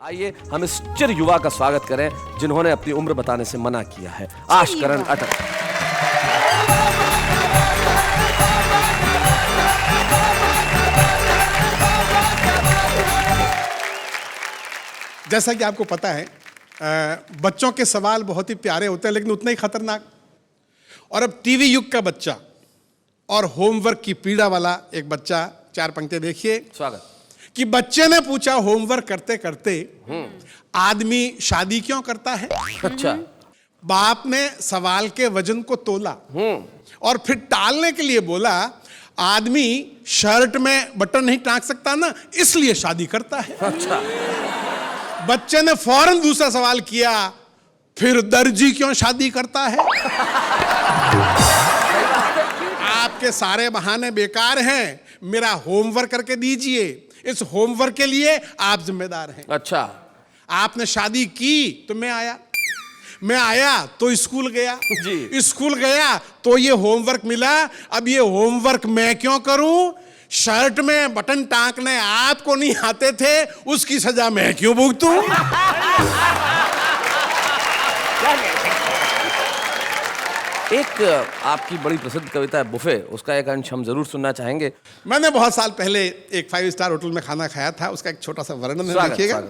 आइए हम इस चिर युवा का स्वागत करें जिन्होंने अपनी उम्र बताने से मना किया है। आशकरण अटक। जैसा कि आपको पता है, बच्चों के सवाल बहुत ही प्यारे होते हैं लेकिन उतने ही खतरनाक। और अब टीवी युग का बच्चा और होमवर्क की पीड़ा वाला एक बच्चा, चार पंक्तियां देखिए। स्वागत। कि बच्चे ने पूछा होमवर्क करते करते, आदमी शादी क्यों करता है? अच्छा। बाप ने सवाल के वजन को तोला और फिर टालने के लिए बोला, आदमी शर्ट में बटन नहीं टांग सकता ना, इसलिए शादी करता है। अच्छा। बच्चे ने फौरन दूसरा सवाल किया, फिर दर्जी क्यों शादी करता है? आपके सारे बहाने बेकार हैं, मेरा होमवर्क करके दीजिए। इस होमवर्क के लिए आप जिम्मेदार हैं। अच्छा। आपने शादी की तो मैं आया तो स्कूल गया जी। स्कूल गया तो ये होमवर्क मिला। अब ये होमवर्क मैं क्यों करूं? शर्ट में बटन टांकने आपको नहीं आते थे, उसकी सजा मैं क्यों भुगतूं? एक आपकी बड़ी प्रसिद्ध कविता है बुफे, उसका एक अंश हम जरूर सुनना चाहेंगे। मैंने बहुत साल पहले एक 5 स्टार होटल में खाना खाया था, उसका एक छोटा सा वर्णन है, देखिएगा।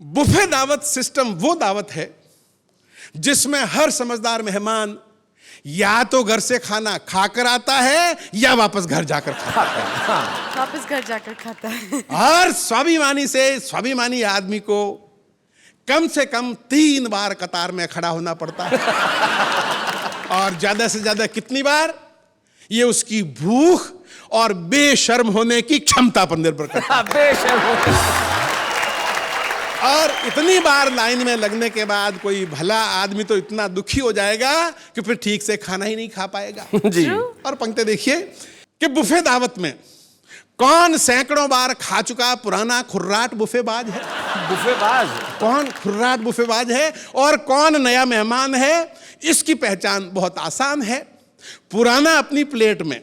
बुफे दावत सिस्टम वो दावत है जिसमें हर समझदार मेहमान या तो घर से खाना खाकर आता है या वापस घर जाकर खाता है। वापस घर जाकर खाता है। हर स्वाभिमानी आदमी को कम से कम 3 बार कतार में खड़ा होना पड़ता है। और ज्यादा से ज्यादा कितनी बार, ये उसकी भूख और बेशर्म होने की क्षमता पर निर्भर करता है। बेशर्म। और इतनी बार लाइन में लगने के बाद कोई भला आदमी तो इतना दुखी हो जाएगा कि फिर ठीक से खाना ही नहीं खा पाएगा। जी। और पंक्ति देखिए कि बुफे दावत में कौन सैकड़ों बार खा चुका पुराना खुर्राट बुफेबाज है? बुफेबाज कौन खुर्राट बुफेबाज है और कौन नया मेहमान है? इसकी पहचान बहुत आसान है। पुराना अपनी प्लेट में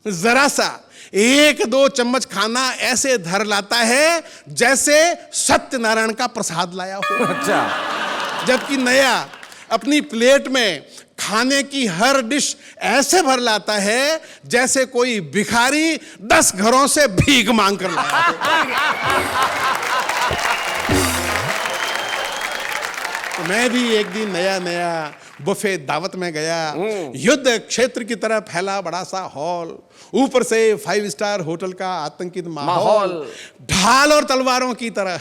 जरा सा 1-2 चम्मच खाना ऐसे धर लाता है जैसे सत्यनारायण का प्रसाद लाया हो। अच्छा। जबकि नया अपनी प्लेट में खाने की हर डिश ऐसे भर लाता है जैसे कोई भिखारी 10 घरों से भीख मांग कर लाया हो। तो मैं भी एक दिन नया बुफे दावत में गया। युद्ध क्षेत्र की तरह फैला बड़ा सा हॉल, ऊपर से 5 स्टार होटल का आतंकित माहौल, ढाल और तलवारों की तरह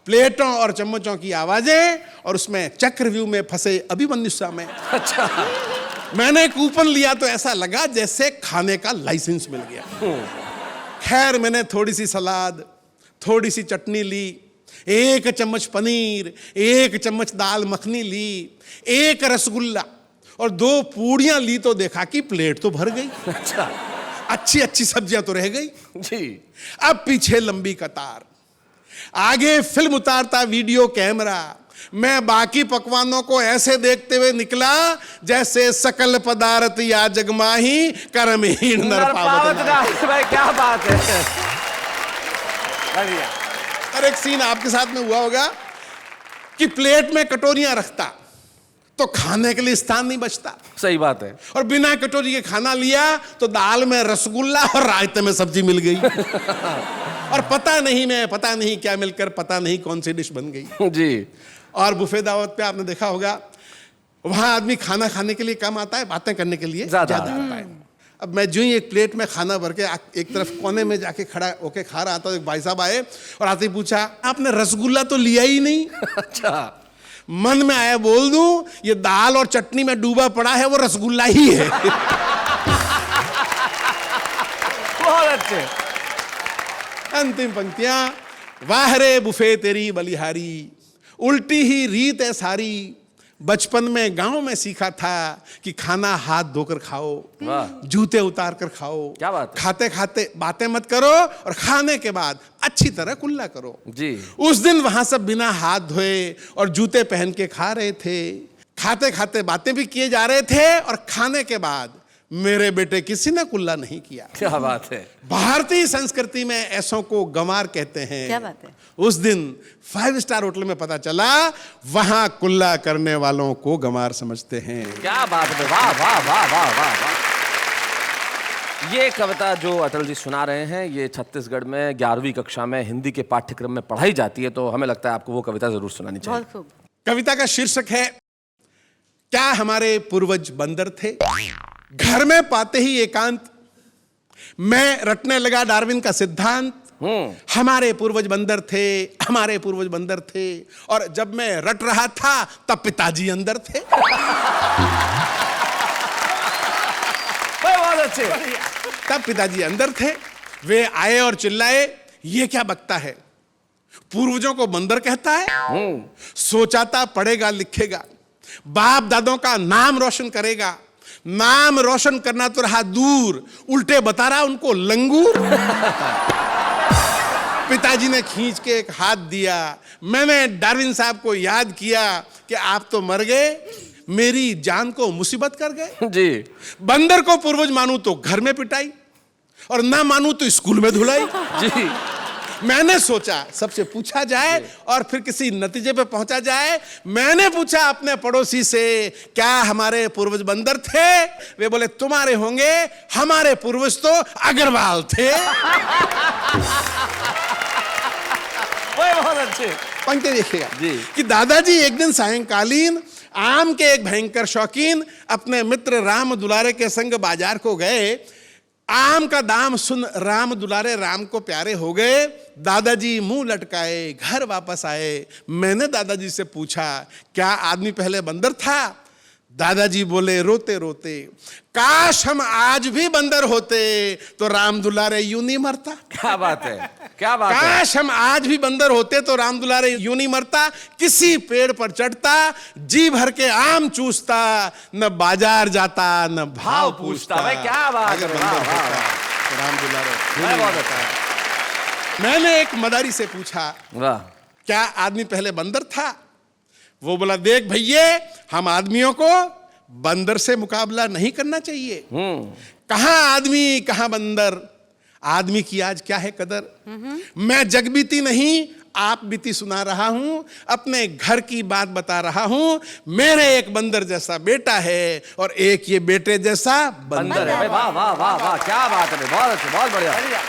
प्लेटों और चम्मचों की आवाजें, और उसमें चक्रव्यूह में फंसे अभिमन्यु में। अच्छा। मैंने कूपन लिया तो ऐसा लगा जैसे खाने का लाइसेंस मिल गया। खैर मैंने थोड़ी सी सलाद, थोड़ी सी चटनी ली, 1 चम्मच पनीर, 1 चम्मच दाल मखनी ली, 1 रसगुल्ला और 2 पूड़ियां ली तो देखा कि प्लेट तो भर गई। अच्छा। अच्छी सब्जियां तो रह गई। जी। अब पीछे लंबी कतार, आगे फिल्म उतारता वीडियो कैमरा। मैं बाकी पकवानों को ऐसे देखते हुए निकला जैसे सकल पदार्थ या जगमाही कर्महीन नर पावत ना। भाई क्या बात है। और एक सीन आपके साथ में हुआ होगा कि प्लेट में कटोरियां रखता तो खाने के लिए स्थान नहीं बचता। सही बात है। और बिना कटोरी के खाना लिया तो दाल में रसगुल्ला और रायते में सब्जी मिल गई। और पता नहीं क्या मिलकर पता नहीं कौन सी डिश बन गई। जी। और बुफे दावत पे आपने देखा होगा, वहां आदमी खाना खाने के लिए कम आता है, बातें करने के लिए ज्यादा आता है। अब मैं जो ही एक प्लेट में खाना भर के एक तरफ कोने में जाके खड़ा होके खा रहा था, एक भाई साहब आए और आते ही पूछा, आपने रसगुल्ला तो लिया ही नहीं? अच्छा। मन में आया बोल दूं, ये दाल और चटनी में डूबा पड़ा है, वो रसगुल्ला ही है। बहुत अच्छे। अंतिम पंक्तियां, वाह रे बुफे तेरी बलिहारी, उल्टी ही रीत है सारी, बचपन में गांव में सीखा था कि खाना हाथ धोकर खाओ, जूते उतार कर खाओ। क्या बात है। खाते खाते बातें मत करो और खाने के बाद अच्छी तरह कुल्ला करो। जी। उस दिन वहां सब बिना हाथ धोए और जूते पहन के खा रहे थे, खाते खाते बातें भी किए जा रहे थे और खाने के बाद मेरे बेटे किसी ने कुल्ला नहीं किया। क्या बात है। भारतीय संस्कृति में ऐसों को गंवार कहते हैं। क्या बात है। उस दिन 5 स्टार होटल में पता चला वहां कुल्ला करने वालों को गंवार समझते हैं। क्या बात है। वाह वाह वाह वाह वाह वाह। ये कविता जो अटल जी सुना रहे हैं, ये छत्तीसगढ़ में 11वीं कक्षा में हिंदी के पाठ्यक्रम में पढ़ाई जाती है, तो हमें लगता है आपको वो कविता जरूर सुनानी चाहिए। बहुत खूब। कविता का शीर्षक है क्या हमारे पूर्वज बंदर थे। घर में पाते ही एकांत मैं रटने लगा डार्विन का सिद्धांत। हमारे पूर्वज बंदर थे, हमारे पूर्वज बंदर थे, और जब मैं रट रहा था तब पिताजी अंदर थे। बहुत अच्छे। तब पिताजी अंदर थे, वे आए और चिल्लाए ये क्या बकता है, पूर्वजों को बंदर कहता है। सोचा था पढ़ेगा लिखेगा, बाप दादों का नाम रोशन करेगा, नाम रोशन करना तो रहा दूर, उल्टे बता रहा उनको लंगूर। पिताजी ने खींच के एक हाथ दिया, मैंने डार्विन साहब को याद किया कि आप तो मर गए, मेरी जान को मुसीबत कर गए जी। बंदर को पूर्वज मानू तो घर में पिटाई, और ना मानू तो स्कूल में धुलाई। जी। मैंने सोचा सबसे पूछा जाए और फिर किसी नतीजे पे पहुंचा जाए। मैंने पूछा अपने पड़ोसी से क्या हमारे पूर्वज बंदर थे, वे बोले तुम्हारे होंगे, हमारे पूर्वज तो अग्रवाल थे। बहुत अच्छे। पंक्ति देखिएगा जी। कि दादाजी एक दिन सायंकालीन आम के एक भयंकर शौकीन अपने मित्र राम दुलारे के संग बाजार को गए। आम का दाम सुन राम दुलारे राम को प्यारे हो गए। दादाजी मुंह लटकाए घर वापस आए। मैंने दादाजी से पूछा क्या आदमी पहले बंदर था। दादाजी बोले रोते रोते काश हम आज भी बंदर होते तो राम दुलारे यूं नहीं मरता। क्या बात है। क्या बात है। काश हम आज भी बंदर होते तो राम दुलारे यूं नहीं मरता, किसी पेड़ पर चढ़ता, जी भर के आम चूसता, न बाजार जाता न भाव पूछता। भाई क्या बात है। अगर बंदर वाह, वाह, होता तो राम दुलारे यूं मैं नहीं बहुत मरता। अच्छा। मैंने एक मदारी से पूछा वाह। क्या आदमी पहले बंदर था। वो बोला देख भैये, हम आदमियों को बंदर से मुकाबला नहीं करना चाहिए। कहां आदमी कहां बंदर, आदमी की आज क्या है कदर। मैं जग बीती नहीं आप बीती सुना रहा हूं, अपने घर की बात बता रहा हूं। मेरे एक बंदर जैसा बेटा है और एक ये बेटे जैसा बंदर है। वाह वाह वाह वाह। क्या बात है। बहुत अच्छे। बहुत बढ़िया।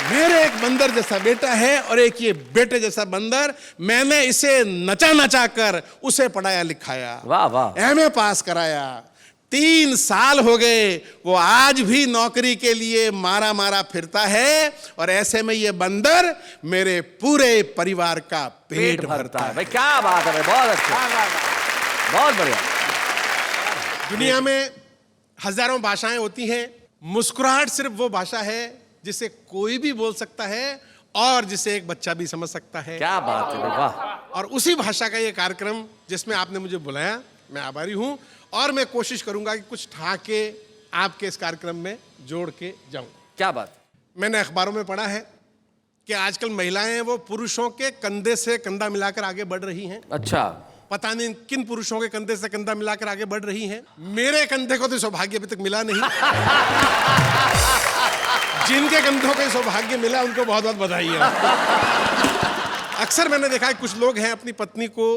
मेरे एक बंदर जैसा बेटा है और एक ये बेटे जैसा बंदर। मैंने इसे नचा नचा कर उसे पढ़ाया लिखाया, वाह वाह। एमए पास कराया। 3 साल हो गए, वो आज भी नौकरी के लिए मारा मारा फिरता है, और ऐसे में ये बंदर मेरे पूरे परिवार का पेट भरता है। भाई क्या बात है। बहुत अच्छा। बहुत बढ़िया। दुनिया में हजारों भाषाएं होती हैं, मुस्कुराहट सिर्फ वो भाषा है जिसे कोई भी बोल सकता है और जिसे एक बच्चा भी समझ सकता है। क्या बात है। वाह। और उसी भाषा का ये कार्यक्रम जिसमें आपने मुझे बुलाया, मैं आभारी हूं, और मैं कोशिश करूंगा कि कुछ ठाके आपके इस कार्यक्रम में जोड़ के जाऊं। क्या बात। मैंने अखबारों में पढ़ा है कि आजकल महिलाएं वो पुरुषों के कंधे से कंधा मिलाकर आगे बढ़ रही हैं। अच्छा। पता नहीं किन पुरुषों के कंधे से कंधा मिलाकर आगे बढ़ रही हैं। मेरे कंधे को तो सौभाग्य अभी तक मिला नहीं। जिनके कंधों को सौभाग्य मिला उनको बहुत बहुत बधाई है। अक्सर मैंने देखा है कुछ लोग हैं अपनी पत्नी को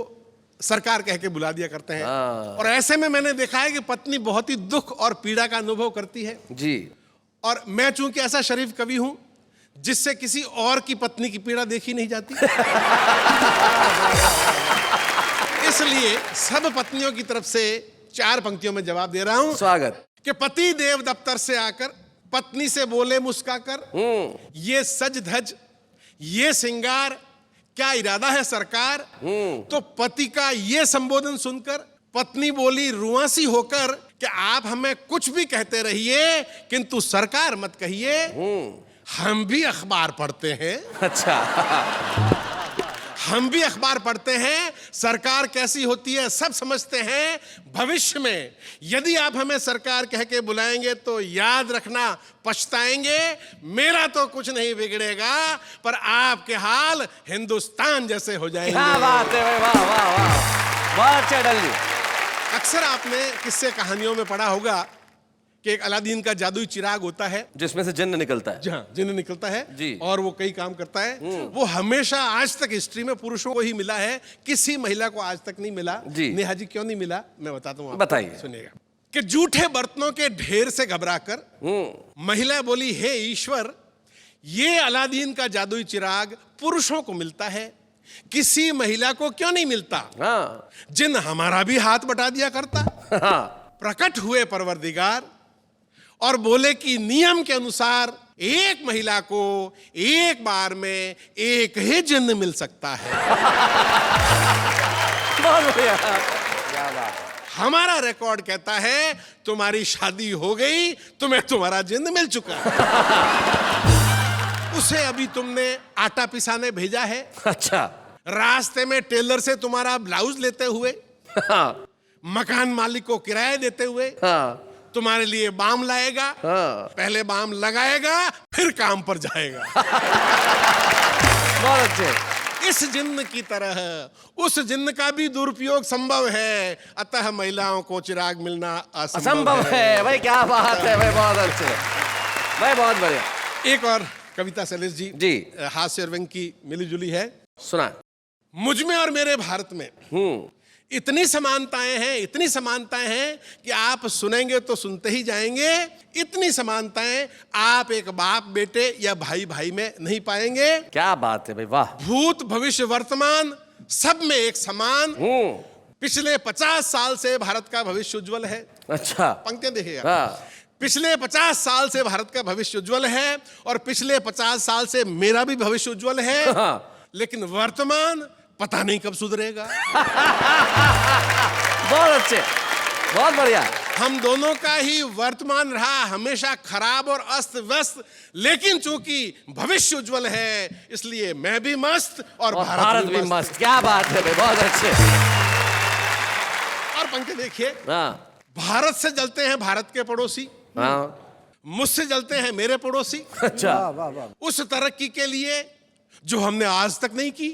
सरकार कह के बुला दिया करते हैं, और ऐसे में मैंने देखा है कि पत्नी बहुत ही दुख और पीड़ा का अनुभव करती है जी। और मैं चूंकि ऐसा शरीफ कवि हूं जिससे किसी और की पत्नी की पीड़ा देखी नहीं जाती, इसलिए सब पत्नियों की तरफ से 4 पंक्तियों में जवाब दे रहा हूं। स्वागत। कि पति देव दफ्तर से आकर पत्नी से बोले मुस्काकर, ये सज धज ये सिंगार क्या इरादा है सरकार। तो पति का ये संबोधन सुनकर पत्नी बोली रुआंसी होकर कि आप हमें कुछ भी कहते रहिए किंतु सरकार मत कहिए, हम भी अखबार पढ़ते हैं। अच्छा। हम भी अखबार पढ़ते हैं, सरकार कैसी होती है सब समझते हैं। भविष्य में यदि आप हमें सरकार कह के बुलाएंगे तो याद रखना पछताएंगे। मेरा तो कुछ नहीं बिगड़ेगा पर आपके हाल हिंदुस्तान जैसे हो जाएंगे। क्या बात है भाई। वाह वाह वाह। बहुत अच्छा अटल जी। अक्सर आपने किस्से कहानियों में पढ़ा होगा कि एक अलादीन का जादुई चिराग होता है, जिसमें से जिन्न निकलता है। जहाँ जिन्न निकलता है जी। और वो कई काम करता है। वो हमेशा आज तक हिस्ट्री में पुरुषों को ही मिला है, किसी महिला को आज तक नहीं मिला। जी। नेहा जी क्यों नहीं मिला, मैं बताता हूँ आपको। बताइए। सुनिएगा कि जूठे बर्तनों के ढेर से घबराकर महिला बोली, हे ईश्वर, ये अलादीन का जादुई चिराग पुरुषों को मिलता है, किसी महिला को क्यों नहीं मिलता? हाँ। जिन हमारा भी हाथ बटा दिया करता। हाँ। प्रकट हुए परवरदिगार और बोले कि नियम के अनुसार एक महिला को एक बार में एक ही जिन्न मिल सकता है। बहुत बढ़िया। क्या बात है। हमारा रिकॉर्ड कहता है तुम्हारी शादी हो गई, तुम्हें तुम्हारा जिन्न मिल चुका है। उसे अभी तुमने आटा पिसाने भेजा है, अच्छा। रास्ते में टेलर से तुम्हारा ब्लाउज लेते हुए, हाँ। मकान मालिक को किराया देते हुए हाँ। तुम्हारे लिए बाम लाएगा। हाँ। पहले बाम लगाएगा फिर काम पर जाएगा। बहुत अच्छे। इस जिन्न की तरह उस जिन्न का भी दुरुपयोग संभव है, अतः महिलाओं को चिराग मिलना असंभव है। भाई क्या बात है भाई, बहुत अच्छे भाई, बहुत बढ़िया। एक और कविता शैलेश जी, हास्य और व्यंग की मिली जुली है। सुना। मुझ में और मेरे भारत में इतनी समानताएं हैं, इतनी समानताएं हैं कि आप सुनेंगे तो सुनते ही जाएंगे। इतनी समानताएं आप एक बाप बेटे या भाई भाई में नहीं पाएंगे। क्या बात है भाई, वाह। भूत भविष्य वर्तमान सब में एक समान। पिछले 50 साल से भारत का भविष्य उज्जवल है। अच्छा। पंक्तियां देखिएगा। हाँ। पिछले 50 साल से भारत का भविष्य उज्जवल है और पिछले 50 साल से मेरा भी भविष्य उज्जवल है। हाँ। लेकिन वर्तमान पता नहीं कब सुधरेगा। बहुत अच्छे, बहुत बढ़िया। हम दोनों का ही वर्तमान रहा हमेशा खराब और अस्त व्यस्त, लेकिन चूंकि भविष्य उज्जवल है इसलिए मैं भी मस्त और भारत भी मस्त। क्या बात है भाई, बहुत अच्छे। और पंक्ति देखिए। हाँ। भारत से जलते हैं भारत के पड़ोसी, हाँ। मुझसे जलते हैं मेरे पड़ोसी। अच्छा। उस तरक्की के लिए जो हमने आज तक नहीं की।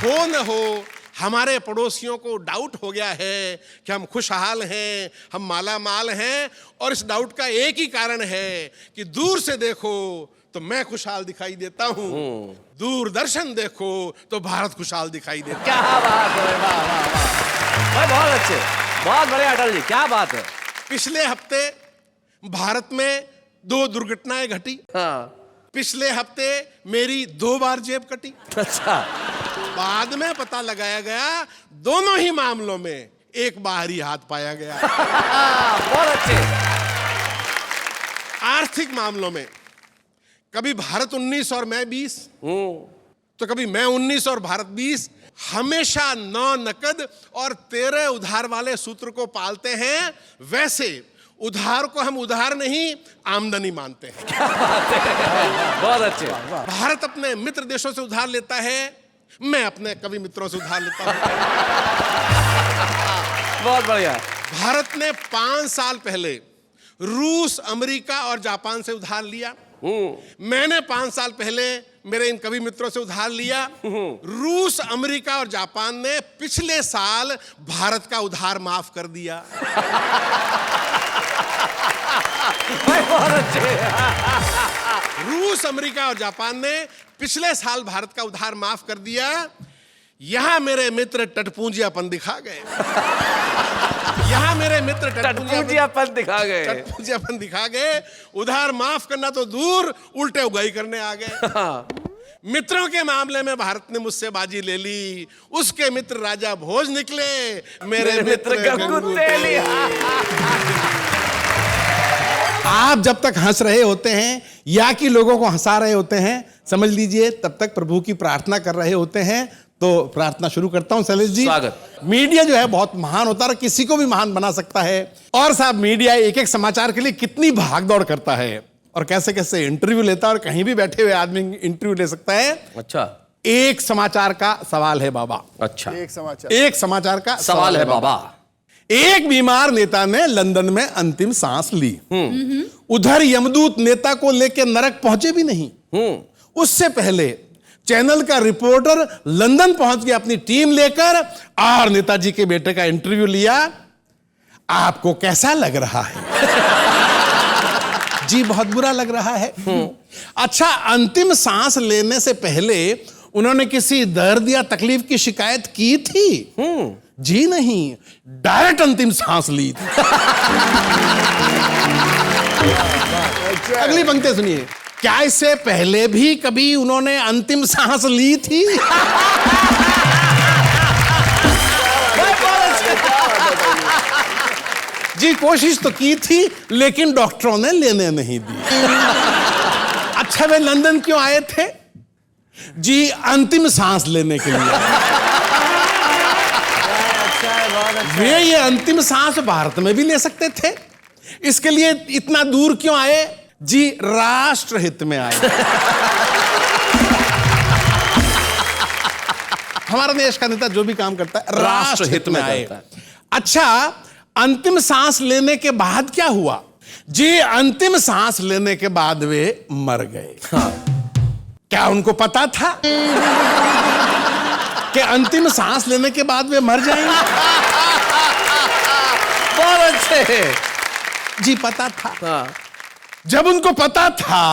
हो न हो हमारे पड़ोसियों को डाउट हो गया है कि हम खुशहाल हैं, हम माला माल हैं, और इस डाउट का एक ही कारण है कि दूर से देखो तो मैं खुशहाल दिखाई देता हूं, दूरदर्शन देखो तो भारत खुशहाल दिखाई देता है। क्या बात है, वाह वाह वाह भाई, बहुत अच्छे, बहुत बढ़िया अटल जी, क्या बात है। पिछले हफ्ते भारत में 2 दुर्घटनाएं घटी। हाँ। पिछले हफ्ते मेरी 2 बार जेब कटी। अच्छा। बाद में पता लगाया गया दोनों ही मामलों में एक बाहरी हाथ पाया गया। बहुत अच्छे। आर्थिक मामलों में कभी भारत 19 और मैं 20, तो कभी मैं 19 और भारत 20। हमेशा 9 नकद और 13 उधार वाले सूत्र को पालते हैं। वैसे उधार को हम उधार नहीं आमदनी मानते हैं। क्या बात है, बहुत अच्छे। भारत अपने मित्र देशों से उधार लेता है, मैं अपने कवि मित्रों से उधार लेता हूं। बहुत बढ़िया। भारत ने 5 साल पहले रूस, अमेरिका और जापान से उधार लिया। मैंने 5 साल पहले मेरे इन कवि मित्रों से उधार लिया। रूस, अमेरिका और जापान ने पिछले साल भारत का उधार माफ कर दिया। बहुत अच्छे। रूस, अमेरिका और जापान ने पिछले साल भारत का उधार माफ कर दिया। यहां मेरे मित्र टटपूंजियापन दिखा गए। यहां मेरे मित्र टटपूंजियापन दिखा गए। उधार माफ करना तो दूर, उल्टे उगाई करने आ गए। मित्रों के मामले में भारत ने मुझसे बाजी ले ली। उसके मित्र राजा भोज निकले, मेरे मित्र गंगूतेली। आप जब तक हंस रहे होते हैं या कि लोगों को हंसा रहे होते हैं, समझ लीजिए तब तक प्रभु की प्रार्थना कर रहे होते हैं। तो प्रार्थना शुरू करता हूं शैलेश जी। स्वागत। मीडिया जो है बहुत महान होता है, किसी को भी महान बना सकता है। और साहब मीडिया एक एक समाचार के लिए कितनी भागदौड़ करता है और कैसे कैसे इंटरव्यू लेता है, और कहीं भी बैठे हुए आदमी इंटरव्यू ले सकता है। अच्छा। एक समाचार का सवाल है बाबा। अच्छा। एक समाचार का सवाल है बाबा। एक बीमार नेता ने लंदन में अंतिम सांस ली। उधर यमदूत नेता को लेकर नरक पहुंचे भी नहीं। उससे पहले चैनल का रिपोर्टर लंदन पहुंच गया अपनी टीम लेकर और नेताजी के बेटे का इंटरव्यू लिया। आपको कैसा लग रहा है? जी बहुत बुरा लग रहा है। अच्छा, अंतिम सांस लेने से पहले उन्होंने किसी दर्द या तकलीफ की शिकायत की थी? जी नहीं, डायरेक्ट अंतिम सांस ली थी। अगली पंक्ति सुनिए। क्या इससे पहले भी कभी उन्होंने अंतिम सांस ली थी? जी कोशिश तो की थी, लेकिन डॉक्टरों ने लेने नहीं दी। अच्छा, वे लंदन क्यों आए थे? जी अंतिम सांस लेने के लिए। वे ये अंतिम सांस भारत में भी ले सकते थे, इसके लिए इतना दूर क्यों आए? जी राष्ट्रहित में आए। हमारा देश का नेता जो भी काम करता है राष्ट्रहित में आए। अच्छा, अंतिम सांस लेने के बाद क्या हुआ? जी अंतिम सांस लेने के बाद वे मर गए। क्या उनको पता था कि अंतिम सांस लेने के बाद वे मर जाएंगे? बहुत अच्छे। जी पता था। जब उनको पता था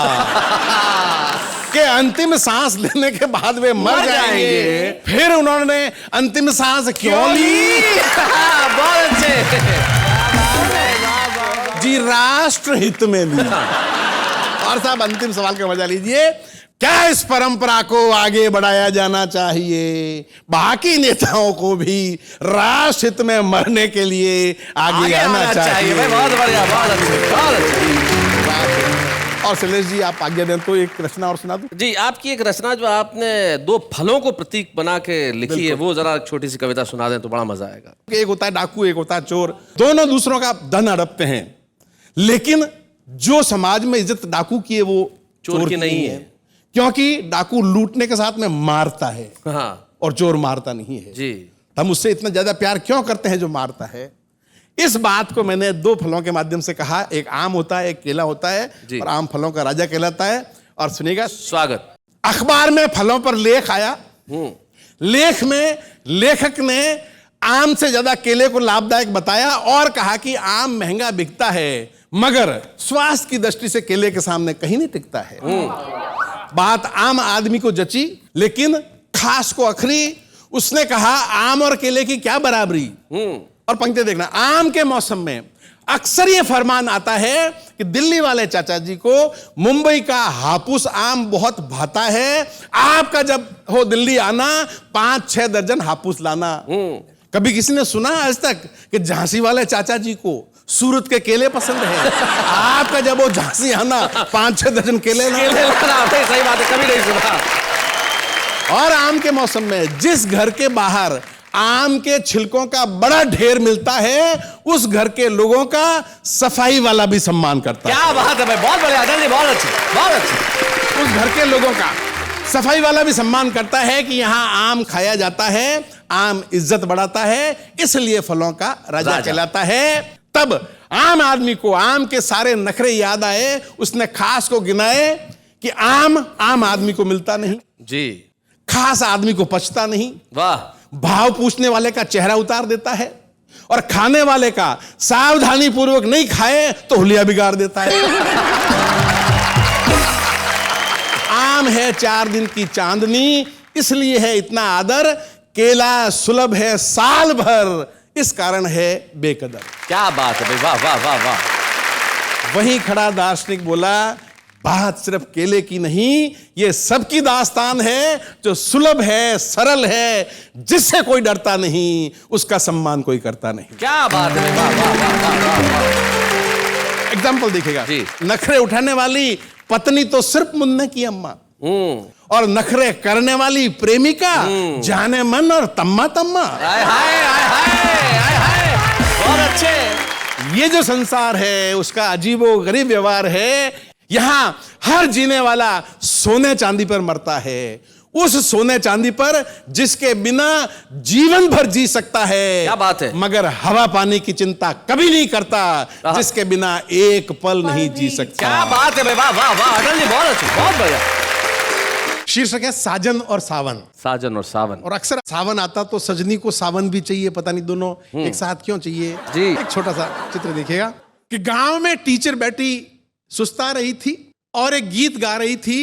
कि अंतिम सांस लेने के बाद वे मर जाएंगे, फिर उन्होंने अंतिम सांस क्यों ली? बहुत अच्छे। जी राष्ट्रहित में ली। और साहब अंतिम सवाल का मजा लीजिए। क्या इस परंपरा को आगे बढ़ाया जाना चाहिए? बाकी नेताओं को भी राष्ट्रहित में मरने के लिए आगे आना चाहिए। बहुत बढ़िया, बहुत अच्छे, बहुत अच्छे। और शैलेश जी, आप आज्ञा दें तो एक रचना और सुना दूं? जी, आपकी एक रचना जो आपने दो फलों को प्रतीक बना के लिखी है, वो जरा एक छोटी सी कविता सुना दें तो बड़ा मजा आएगा। एक होता है डाकू, एक होता है चोर। दोनों दूसरों का धन हड़पते हैं, लेकिन जो समाज में इज्जत डाकू की है वो चोर की नहीं है। क्योंकि डाकू लूटने के साथ में मारता है, हाँ, और चोर मारता नहीं है। जी। हम उससे इतना ज्यादा प्यार क्यों करते हैं जो मारता है? इस बात को मैंने दो फलों के माध्यम से कहा। एक आम होता है, एक केला होता है, और आम फलों का राजा कहलाता है। और सुनिएगा, स्वागत। अखबार में फलों पर लेख आया। लेख में लेखक ने आम से ज्यादा केले को लाभदायक बताया और कहा कि आम महंगा बिकता है, मगर स्वास्थ्य की दृष्टि से केले के सामने कहीं नहीं टिकता है। बात आम आदमी को जची, लेकिन खास को अखरी। उसने कहा, आम और केले की क्या बराबरी? और पंक्ति देखना, आम के मौसम में अक्सर ये फरमान आता है कि दिल्ली वाले चाचा जी को मुंबई का हापुस आम बहुत भाता है, आपका जब हो दिल्ली आना 5-6 दर्जन हापुस लाना। कभी किसी ने सुना आज तक कि झांसी वाले चाचा जी को सूरत के केले पसंद है? आपका जब वो झांसी आना 5-6 दर्जन केले लाना। सही बात है, कभी नहीं सुना। और आम के मौसम में जिस घर के बाहर आम के छिलकों का बड़ा ढेर मिलता है, उस घर के लोगों का सफाई वाला भी सम्मान करता है। क्या बात है भाई, बहुत बढ़िया अटल जी, बहुत अच्छे, बहुत अच्छे। उस घर के लोगों का सफाई वाला भी सम्मान करता है कि यहां आम खाया जाता है, आम इज्जत बढ़ाता है, इसलिए फलों का राजा कहलाता है। तब आम आदमी को आम के सारे नखरे याद आए। उसने खास को गिनाए कि आम आदमी को मिलता नहीं जी, खास आदमी को पचता नहीं, वाह, भाव पूछने वाले का चेहरा उतार देता है, और खाने वाले का सावधानी पूर्वक नहीं खाए तो हुलिया बिगाड़ देता है। आम है 4 दिन की चांदनी, इसलिए है इतना आदर। केला सुलभ है साल भर, इस कारण है बेकदर। क्या बात है भाई, वाह वाह वाह वाह। वहीं खड़ा दार्शनिक बोला, बात सिर्फ केले की नहीं, ये सबकी दास्तान है। जो सुलभ है, सरल है, जिससे कोई डरता नहीं, उसका सम्मान कोई करता नहीं। क्या बात है, वाह वाह वाह वाह वाह। एग्जाम्पल देखिएगा जी। नखरे उठाने वाली पत्नी तो सिर्फ मुन्ने की अम्मा, और नखरे करने वाली प्रेमिका जाने मन और तम्मा तम्मा। हाय हाय हाय हाय हाय हाय, बहुत अच्छे। ये जो संसार है उसका अजीबो गरीब व्यवहार है। यहां हर जीने वाला सोने चांदी पर मरता है, उस सोने चांदी पर जिसके बिना जीवन भर जी सकता है। क्या बात है। मगर हवा पानी की चिंता कभी नहीं करता, जिसके बिना एक पल नहीं जी सकता। क्या बात है भाई, वाह वाह वाह अटल जी, बहुत अच्छे, बहुत बढ़िया। शीर्षक है साजन और सावन। साजन और सावन। और अक्सर सावन आता तो सजनी को सावन भी चाहिए, पता नहीं दोनों एक साथ क्यों चाहिए। जी। एक छोटा सा चित्र देखिएगा कि गांव में टीचर बैठी सुस्ता रही थी और एक गीत गा रही थी,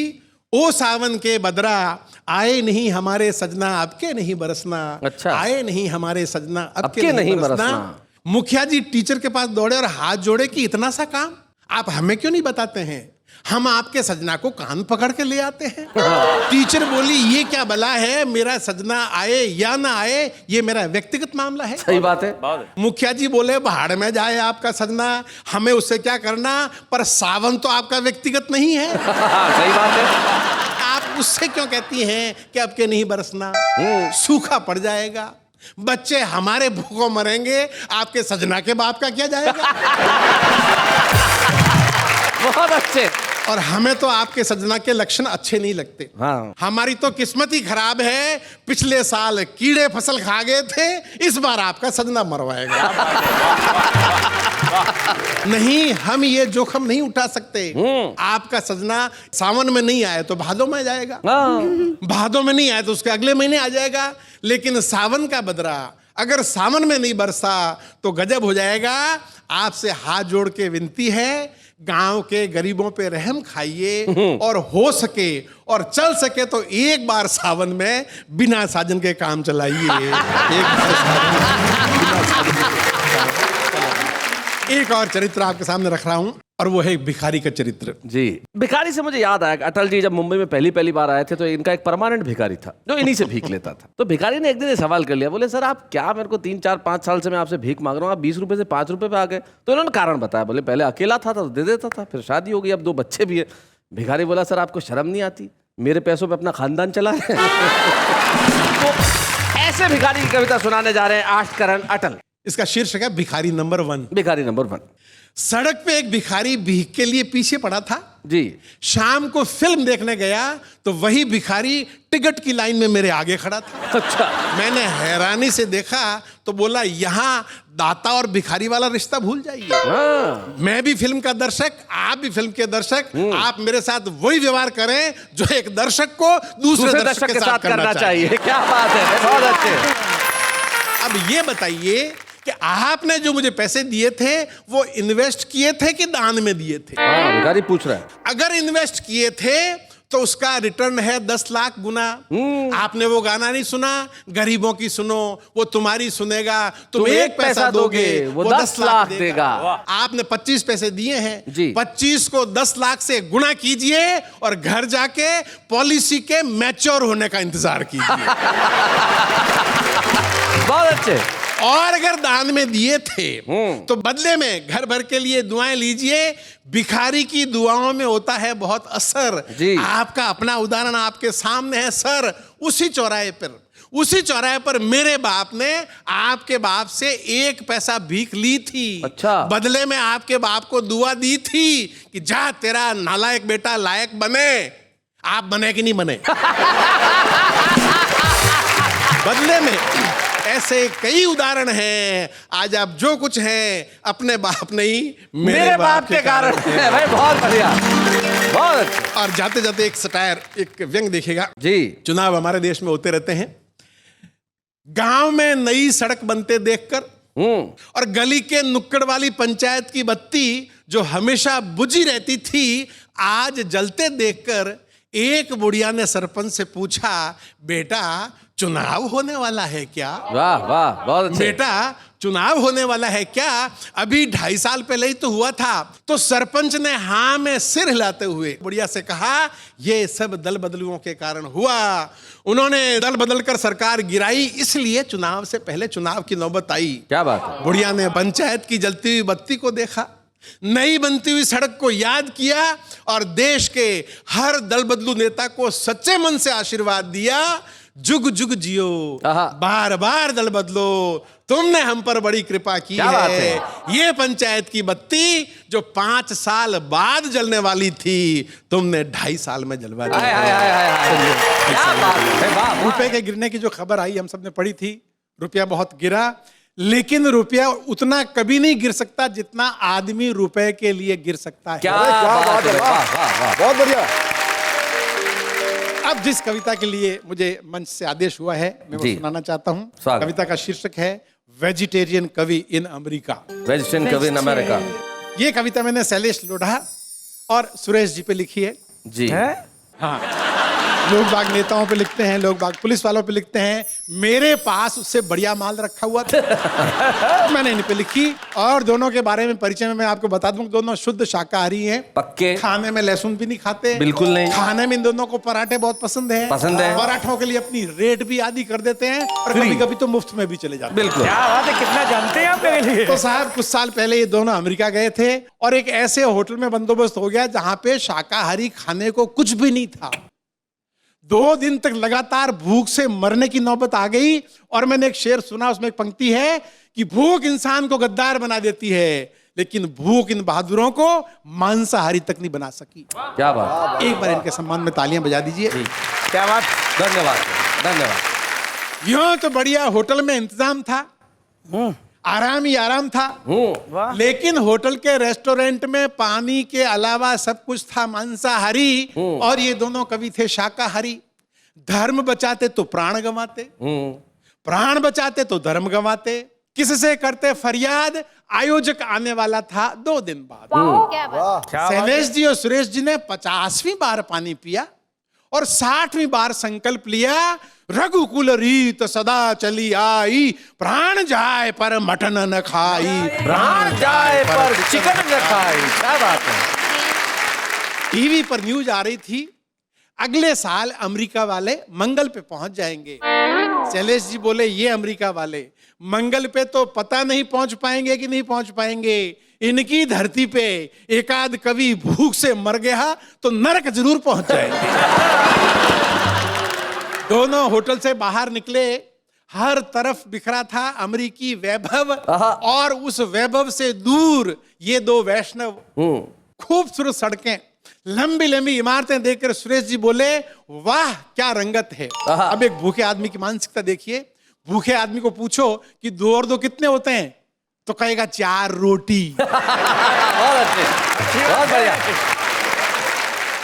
ओ सावन के बदरा आए नहीं हमारे सजना अब के नहीं बरसना। अच्छा। आए नहीं हमारे सजना अब के नहीं बरसना। मुखिया जी टीचर के पास दौड़े और हाथ जोड़े कि इतना सा काम आप हमें क्यों नहीं बताते हैं, हम आपके सजना को कान पकड़ के ले आते हैं। टीचर बोली ये क्या बला है, मेरा सजना आए या ना आए ये मेरा व्यक्तिगत मामला है। सही बात है। मुखिया जी बोले भाड़ में जाए आपका सजना, हमें उससे क्या करना, पर सावन तो आपका व्यक्तिगत नहीं है। सही बात है। आप उससे क्यों कहती हैं कि अब के नहीं बरसना, सूखा पड़ जाएगा, बच्चे हमारे भूखों मरेंगे, आपके सजना के बाप का क्या जाएगा। बहुत अच्छे। और हमें तो आपके सजना के लक्षण अच्छे नहीं लगते। हाँ। हमारी तो किस्मत ही खराब है, पिछले साल कीड़े फसल खा गए थे, इस बार आपका सजना मरवाएगा। नहीं, हम ये जोखम नहीं उठा सकते। आपका सजना सावन में नहीं आए तो भादों में जाएगा, भादों में नहीं आए तो उसके अगले महीने आ जाएगा, लेकिन सावन का बदरा अगर सावन में नहीं बरसा तो गजब हो जाएगा। आपसे हाथ जोड़ के विनती है, गांव के गरीबों पे रहम खाइए और हो सके और चल सके तो एक बार सावन में बिना साजन के काम चलाइए। एक और चरित्र आपके सामने रख रहा हूं और वो है भिखारी का चरित्र। जी। भिखारी से मुझे याद आया, अटल जी जब मुंबई में पहली बार आए थे तो इनका एक परमानेंट भिखारी था जो इन्हीं से भीख लेता था। तो भिखारी ने एक दिन ये सवाल कर लिया, बोले सर आप क्या मेरे को 3, 4, 5 साल से मैं आपसे भीख मांग रहा हूँ, आप 20 रुपए से 5 रुपए पे आ गए। तो इन्होंने कारण बताया, बोले पहले अकेला था तो दे देता था, फिर शादी हो गई, अब 2 बच्चे भी है। भिखारी बोला सर आपको शर्म नहीं आती, मेरे पैसों पे अपना खानदान चला रहे हैं। तो ऐसे भिखारी की कविता सुनाने जा रहे हैं आष्टकरण अटल। इसका शीर्षक है भिखारी नंबर 1। भिखारी नंबर 1। सड़क पे एक भिखारी भीख के लिए पीछे पड़ा था। जी। शाम को फिल्म देखने गया तो वही भिखारी टिकट की लाइन में मेरे आगे खड़ा था। अच्छा। मैंने हैरानी से देखा तो बोला यहाँ दाता और भिखारी वाला रिश्ता भूल जाइए। मैं भी फिल्म का दर्शक, आप भी फिल्म के दर्शक, आप मेरे साथ वही व्यवहार करें जो एक दर्शक को दूसरे दर्शक के साथ करना चाहिए। क्या बात है, बहुत अच्छे। अब ये बताइए कि आपने जो मुझे पैसे दिए थे वो इन्वेस्ट किए थे कि दान में दिए थे? भिखारी पूछ रहा है। अगर इन्वेस्ट किए थे तो उसका रिटर्न है 10 लाख गुना। आपने वो गाना नहीं सुना, गरीबों की सुनो वो तुम्हारी सुनेगा, तुम 1 पैसा दोगे वो 10 लाख देगा। आपने 25 पैसे दिए हैं जी। 25 को 10 लाख से गुना कीजिए और घर जाके पॉलिसी के मैच्योर होने का इंतजार कीजिए। बहुत अच्छे। और अगर दान में दिए थे तो बदले में घर भर के लिए दुआएं लीजिए। भिखारी की दुआओं में होता है बहुत असर। जी। आपका अपना उदाहरण आपके सामने है सर। उसी चौराहे पर मेरे बाप ने आपके बाप से 1 पैसा भीख ली थी। अच्छा। बदले में आपके बाप को दुआ दी थी कि जा तेरा नालायक बेटा लायक बने। आप बने कि नहीं बने? बदले में ऐसे कई उदाहरण हैं। आज आप जो कुछ हैं अपने बाप नहीं मेरे बाप के कारण है। भाई बहुत बढ़िया, बहुत अच्छा। और जाते जाते एक सटायर, एक व्यंग देखेगा जी। चुनाव हमारे देश में होते रहते हैं। गांव में नई सड़क बनते देखकर और गली के नुक्कड़ वाली पंचायत की बत्ती जो हमेशा बुझी रहती थी आज जलते देखकर एक बुढ़िया ने सरपंच से पूछा, बेटा चुनाव होने वाला है क्या? वाह वाह, बहुत अच्छे। बेटा चुनाव होने वाला है क्या? अभी 2.5 साल पहले ही तो हुआ था। तो सरपंच ने हाँ में सिर हिलाते हुए बुढ़िया से कहा, ये सब दल बदलुओं के कारण हुआ। उन्होंने दल बदलकर सरकार गिराई, इसलिए चुनाव से पहले चुनाव की नौबत आई। क्या बात है। बुढ़िया ने पंचायत की जलती हुई बत्ती को देखा, नई बनती हुई सड़क को याद किया और देश के हर दल बदलू नेता को सच्चे मन से आशीर्वाद दिया, जुग जुग जियो, बार बार दल बदलो, तुमने हम पर बड़ी कृपा की है। ये पंचायत की बत्ती जो 5 साल बाद जलने वाली थी तुमने 2.5 साल में जलवा दी। रुपए के गिरने की जो खबर आई हम सबने पढ़ी थी, रुपया बहुत गिरा, लेकिन रुपया उतना कभी नहीं गिर सकता जितना आदमी रुपए के लिए गिर सकता है। क्या बात है, बहुत बढ़िया। अब जिस कविता के लिए मुझे मंच से आदेश हुआ है मैं वो जी। सुनाना चाहता हूँ। स्वागत। कविता का शीर्षक है वेजिटेरियन कवि इन अमेरिका। वेजिटेरियन कवि इन अमेरिका। ये कविता मैंने शैलेश लोढ़ा और सुरेश जी पे लिखी है। जी। हाँ, लोग बाग नेताओं पे लिखते हैं, लोग बाग पुलिस वालों पे लिखते हैं। मेरे पास उससे बढ़िया माल रखा हुआ था। मैंने इन पे लिखी। और दोनों के बारे में परिचय में मैं आपको बता दूं, दोनों शुद्ध शाकाहारी हैं। पक्के। खाने में लहसुन भी नहीं खाते। बिल्कुल नहीं। खाने में इन दोनों को पराठे बहुत पसंद है। पसंद है। पराठों के लिए अपनी रेट भी आदि कर देते हैं और कभी कभी तो मुफ्त में भी चले जाते हैं। बिल्कुल। क्या बात है, कितना जानते हैं आप मेरे लिए। तो साहब कुछ साल पहले ये दोनों अमेरिका गए थे और एक ऐसे होटल में बंदोबस्त हो गया जहां पे शाकाहारी खाने को कुछ भी नहीं था। 2 दिन तक लगातार भूख से मरने की नौबत आ गई। और मैंने एक शेर सुना, उसमें एक पंक्ति है कि भूख इंसान को गद्दार बना देती है लेकिन भूख इन बहादुरों को मांसाहारी तक नहीं बना सकी। क्या बात। एक बार इनके सम्मान में तालियां बजा दीजिए। क्या बात। धन्यवाद धन्यवाद। यूं तो बढ़िया होटल में इंतजाम था, आराम ही आराम था। वाह। लेकिन होटल के रेस्टोरेंट में पानी के अलावा सब कुछ था मांसाहारी और ये दोनों कवि थे शाकाहारी। धर्म बचाते तो प्राण गंवाते, प्राण बचाते तो धर्म गंवाते। किससे करते फरियाद, आयोजक आने वाला था 2 दिन बाद। क्या बात। क्या बात। शैलेश जी और सुरेश जी ने 50वीं बार पानी पिया और 60वीं बार संकल्प लिया, रघुकुल रीत सदा चली आई, प्राण जाए पर मटन न खाई। प्राण जाए पर चिकन न खाई। क्या बात है। टीवी पर न्यूज आ रही थी, अगले साल अमेरिका वाले मंगल पे पहुंच जाएंगे। शैलेश जी बोले ये अमेरिका वाले मंगल पे तो पता नहीं पहुंच पाएंगे कि नहीं पहुंच पाएंगे, इनकी धरती पे एकाध कवि भूख से मर गया तो नरक जरूर पहुंच जाएंगे। दोनों होटल से बाहर निकले, हर तरफ बिखरा था अमेरिकी वैभव और उस वैभव से दूर ये 2 वैष्णव। खूबसूरत सड़कें, लंबी लंबी इमारतें देखकर सुरेश जी बोले वाह क्या रंगत है। अब एक भूखे आदमी की मानसिकता देखिए। भूखे आदमी को पूछो कि 2 और 2 कितने होते हैं तो कहेगा 4 रोटी। बहुत अच्छे, बहुत बढ़िया।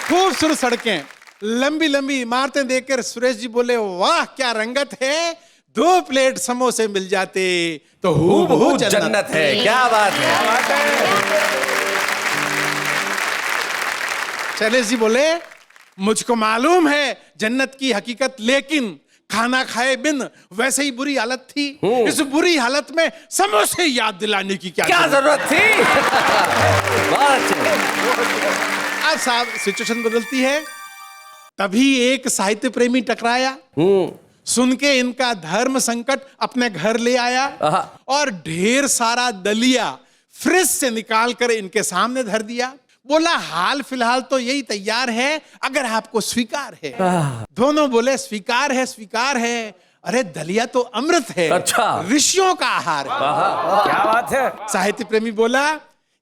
खूबसूरत सड़कें, लंबी लंबी इमारतें देखकर सुरेश जी बोले वाह क्या रंगत है, 2 प्लेट समोसे मिल जाते तो हूबहू जन्नत है। क्या बात है। शैलेश जी बोले मुझको मालूम है जन्नत की हकीकत, लेकिन खाना खाए बिन वैसे ही बुरी हालत थी। इस बुरी हालत में समोसे याद दिलाने की क्या जरूरत थी। बहुत अच्छे। अब साहब सिचुएशन बदलती है। तभी एक साहित्य प्रेमी टकराया, सुन के इनका धर्म संकट अपने घर ले आया और ढेर सारा दलिया फ्रिज से निकाल कर इनके सामने धर दिया। बोला हाल फिलहाल तो यही तैयार है अगर आपको स्वीकार है। दोनों बोले स्वीकार है स्वीकार है। अरे दलिया तो अमृत है, अच्छा। ऋषियों का आहार है। क्या बात है। साहित्य प्रेमी बोला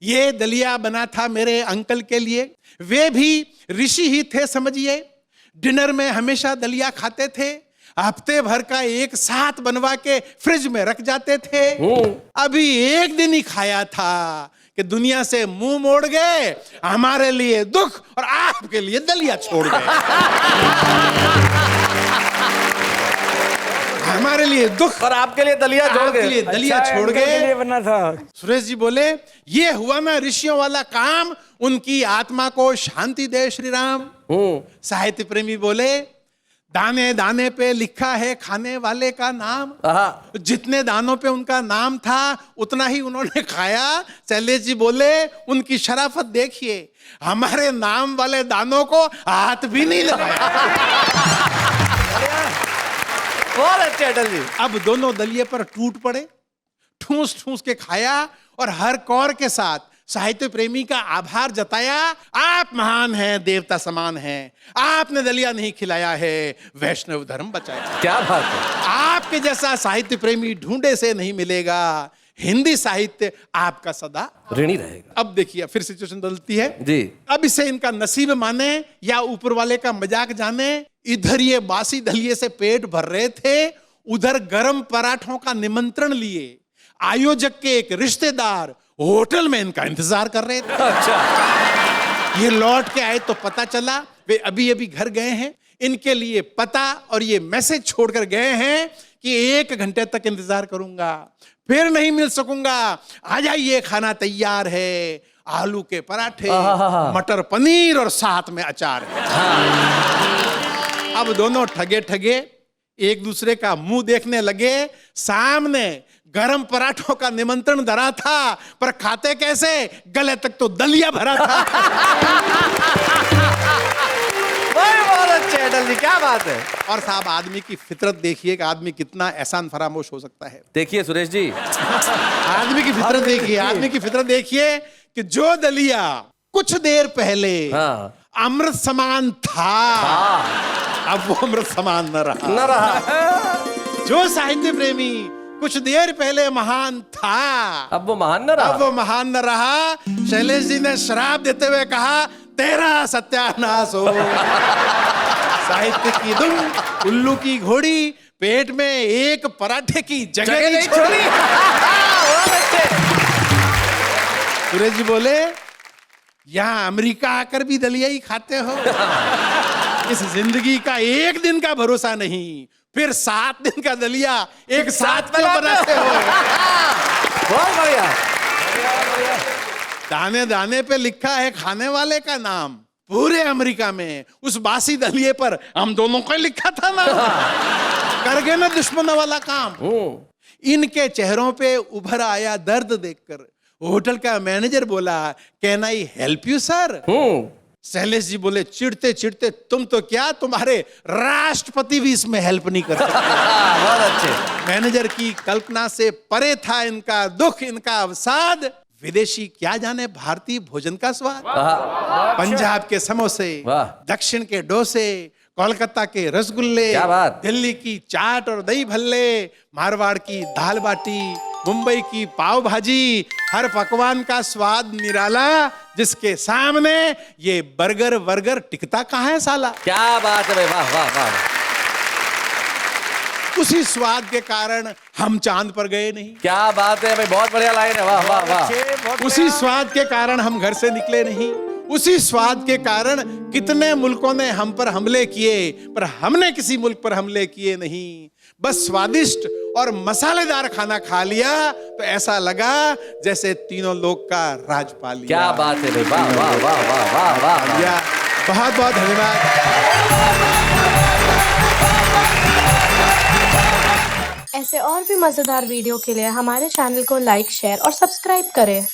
ये दलिया बना था मेरे अंकल के लिए, वे भी ऋषि ही थे समझिए। डिनर में हमेशा दलिया खाते थे, हफ्ते भर का एक साथ बनवा के फ्रिज में रख जाते थे। अभी एक दिन ही खाया था कि दुनिया से मुंह मोड़ गए, हमारे लिए दुख और आपके लिए दलिया छोड़ गए। हमारे लिए दुख और आपके लिए दलिया जोड़ आपके लिए गए। दलिया छोड़ के गए। लिए बना था। सुरेश जी बोले ये हुआ ना ऋषियों वाला काम, उनकी आत्मा को शांति दे श्री राम। साहित्य प्रेमी बोले दाने दाने पे लिखा है खाने वाले का नाम, जितने दानों पे उनका नाम था उतना ही उन्होंने खाया। शैलेश जी बोले उनकी शराफत देखिए, हमारे नाम वाले दानों को हाथ भी नहीं लगाया। बहुत अच्छे अटल जी। अब दोनों दलिये पर टूट पड़े, ठूस ठूस के खाया और हर कौर के साथ साहित्य प्रेमी का आभार जताया। आप महान हैं, देवता समान हैं, आपने दलिया नहीं खिलाया है, वैष्णव धर्म बचाया। क्या बात है। आपके जैसा साहित्य प्रेमी ढूंढे से नहीं मिलेगा, हिंदी साहित्य आपका सदा ऋणी रहेगा। अब देखिए फिर सिचुएशन बदलती है जी। अब इसे इनका नसीब माने या ऊपर वाले का मजाक जाने, इधर ये बासी दलिये से पेट भर रहे थे, उधर गरम पराठों का निमंत्रण लिए आयोजक के एक रिश्तेदार होटल में इनका इंतजार कर रहे थे। अच्छा। ये लौट के आए तो पता चला वे अभी अभी घर गए हैं। इनके लिए पता और ये मैसेज छोड़कर गए हैं कि 1 घंटे तक इंतजार करूंगा, फिर नहीं मिल सकूंगा। आ जाइए, खाना तैयार है। आलू के पराठे, मटर पनीर और साथ में अचार है। अब दोनों ठगे ठगे एक दूसरे का मुंह देखने लगे। सामने गरम पराठों का निमंत्रण धरा था, पर खाते कैसे? गले तक तो दलिया भरा था। बहुत अच्छे अटल जी, क्या बात है। और साहब, आदमी की फितरत देखिए कि आदमी कितना एहसान फरामोश हो सकता है। देखिए सुरेश जी, आदमी की फितरत देखिए, आदमी की फितरत देखिए कि जो दलिया कुछ देर पहले अमृत समान था, अब वो अमृत समान न रहा। जो साहित्य प्रेमी कुछ देर पहले महान था, अब वो महान न रहा। अब वो महान न रहा। शैलेश जी ने शराब देते हुए कहा, तेरा सत्यानाश हो। साहित्य की दुम, उल्लू की घोड़ी, पेट में एक पराठे की जगह नहीं छोड़ी। सुरेश जी बोले, यहां अमेरिका आकर भी दलिया ही खाते हो? इस जिंदगी का 1 दिन का भरोसा नहीं, फिर 7 दिन का दलिया एक साथ क्यों बनाते हो? बहुत बढ़िया। दाने दाने पे लिखा है खाने वाले का नाम। पूरे अमेरिका में उस बासी दलिये पर हम दोनों को लिखा था ना। कर गए ना दुश्मनों वाला काम। इनके चेहरों पे उभर आया दर्द देखकर होटल का मैनेजर बोला, can I help you sir? Shailesh ji बोले, चिढ़ते चिढ़ते, तुम तो क्या, तुम्हारे राष्ट्रपति भी इसमें हेल्प नहीं कर सकते। बहुत अच्छे। मैनेजर की कल्पना से परे था इनका दुख, इनका अवसाद। विदेशी क्या जाने भारतीय भोजन का स्वाद। पंजाब के समोसे, दक्षिण के डोसे, कोलकाता के रसगुल्ले, क्या बात। दिल्ली की चाट और दही भल्ले, मारवाड़ की दाल बाटी, मुंबई की पाव भाजी, हर पकवान का स्वाद निराला, जिसके सामने ये बर्गर वर्गर टिकता कहाँ है साला। क्या बात है भाई, वाह वाह वाह। उसी स्वाद के कारण हम चांद पर गए नहीं। क्या बात है भाई, बहुत बढ़िया लाइन है, वाह वाह वाह। उसी स्वाद के कारण हम घर से निकले नहीं। उसी स्वाद के कारण कितने मुल्कों ने हम पर हमले किए, पर हमने किसी मुल्क पर हमले किए नहीं। बस स्वादिष्ट और मसालेदार खाना खा लिया तो ऐसा लगा जैसे तीनों लोग का राज पा लिया। क्या बात है भाई, वाह वाह वाह वाह वाह वाह। बहुत बहुत धन्यवाद। ऐसे और भी मजेदार वीडियो के लिए हमारे चैनल को लाइक, शेयर और सब्सक्राइब करें।